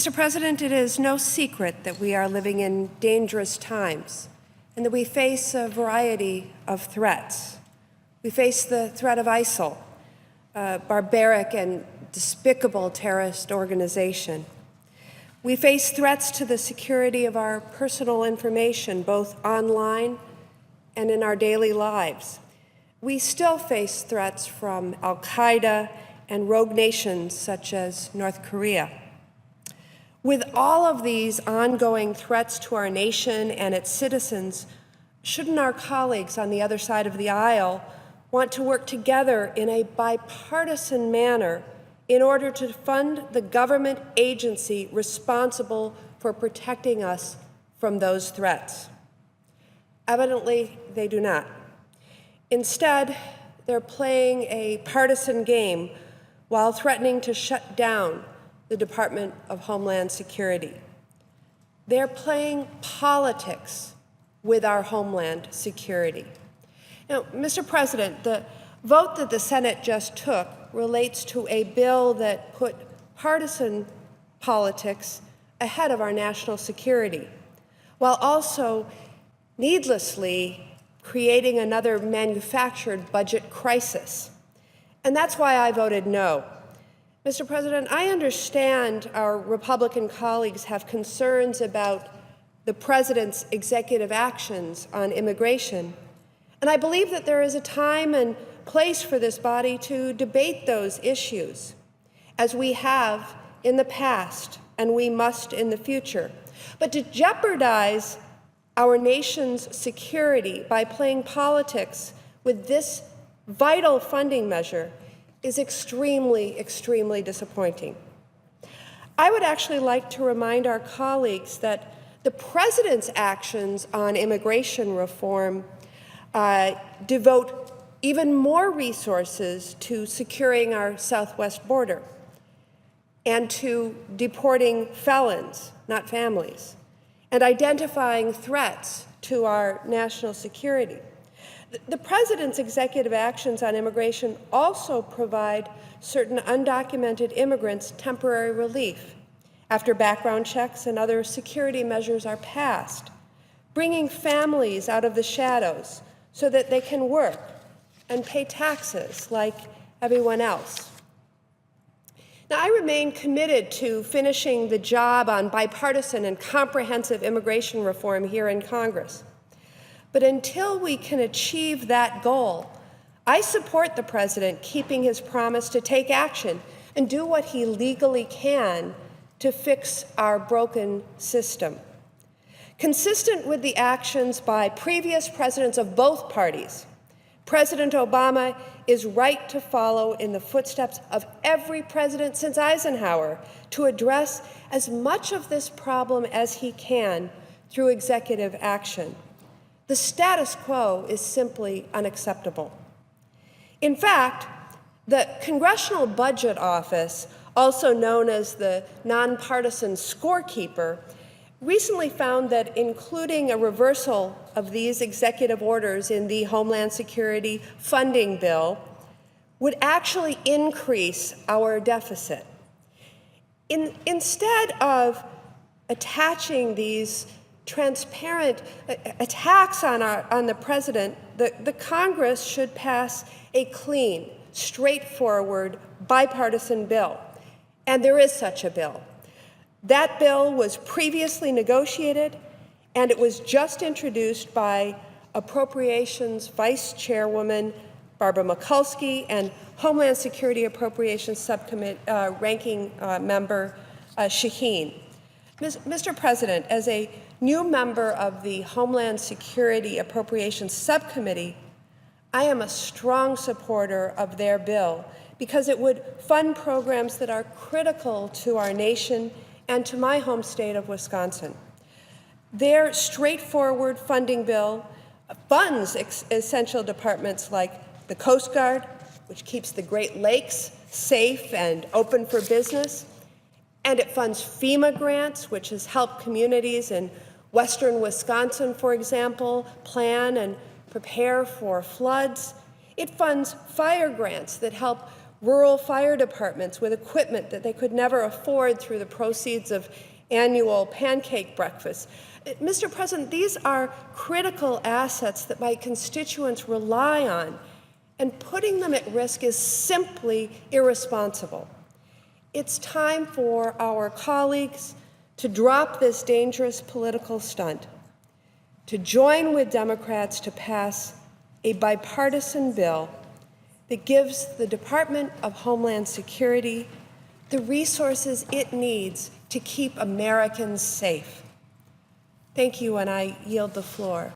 Mr. President, it is no secret that we are living in dangerous times and that we face a variety of threats. We face the threat of ISIL, a barbaric and despicable terrorist organization. We face threats to the security of our personal information, both online and in our daily lives. We still face threats from al-Qaeda and rogue nations such as North Korea. With all of these ongoing threats to our nation and its citizens, shouldn't our colleagues on the other side of the aisle want to work together in a bipartisan manner in order to fund the government agency responsible for protecting us from those threats? Evidently, they do not. Instead, they're playing a partisan game while threatening to shut down the Department of Homeland Security. They're playing politics with our homeland security. Now, Mr. President, the vote that the Senate just took relates to a bill that put partisan politics ahead of our national security, while also needlessly creating another manufactured budget crisis. And that's why I voted no. Mr. President, I understand our Republican colleagues have concerns about the President's executive actions on immigration, and I believe that there is a time and place for this body to debate those issues, as we have in the past and we must in the future. But to jeopardize our nation's security by playing politics with this vital funding measure is extremely, extremely disappointing. I would actually like to remind our colleagues that the President's actions on immigration reform devote even more resources to securing our southwest border and to deporting felons, not families, and identifying threats to our national security. The President's executive actions on immigration also provide certain undocumented immigrants temporary relief after background checks and other security measures are passed, bringing families out of the shadows so that they can work and pay taxes like everyone else. Now, I remain committed to finishing the job on bipartisan and comprehensive immigration reform here in Congress. But until we can achieve that goal, I support the President keeping his promise to take action and do what he legally can to fix our broken system. Consistent with the actions by previous presidents of both parties, President Obama is right to follow in the footsteps of every president since Eisenhower to address as much of this problem as he can through executive action. The status quo is simply unacceptable. In fact, the Congressional Budget Office, also known as the nonpartisan scorekeeper, recently found that including a reversal of these executive orders in the Homeland Security funding bill would actually increase our deficit. Instead of attaching these transparent attacks on the President, the Congress should pass a clean, straightforward, bipartisan bill. And there is such a bill. That bill was previously negotiated, and it was just introduced by Appropriations Vice Chairwoman Barbara Mikulski and Homeland Security Appropriations Subcommittee Ranking Member Shaheen. Mr. President, as a new member of the Homeland Security Appropriations Subcommittee, I am a strong supporter of their bill because it would fund programs that are critical to our nation and to my home state of Wisconsin. Their straightforward funding bill funds essential departments like the Coast Guard, which keeps the Great Lakes safe and open for business, and it funds FEMA grants, which has helped communities in western Wisconsin, for example, plan and prepare for floods. It funds fire grants that help rural fire departments with equipment that they could never afford through the proceeds of annual pancake breakfasts. Mr. President, these are critical assets that my constituents rely on, and putting them at risk is simply irresponsible. It's time for our colleagues to drop this dangerous political stunt, to join with Democrats to pass a bipartisan bill that gives the Department of Homeland Security the resources it needs to keep Americans safe. Thank you, and I yield the floor.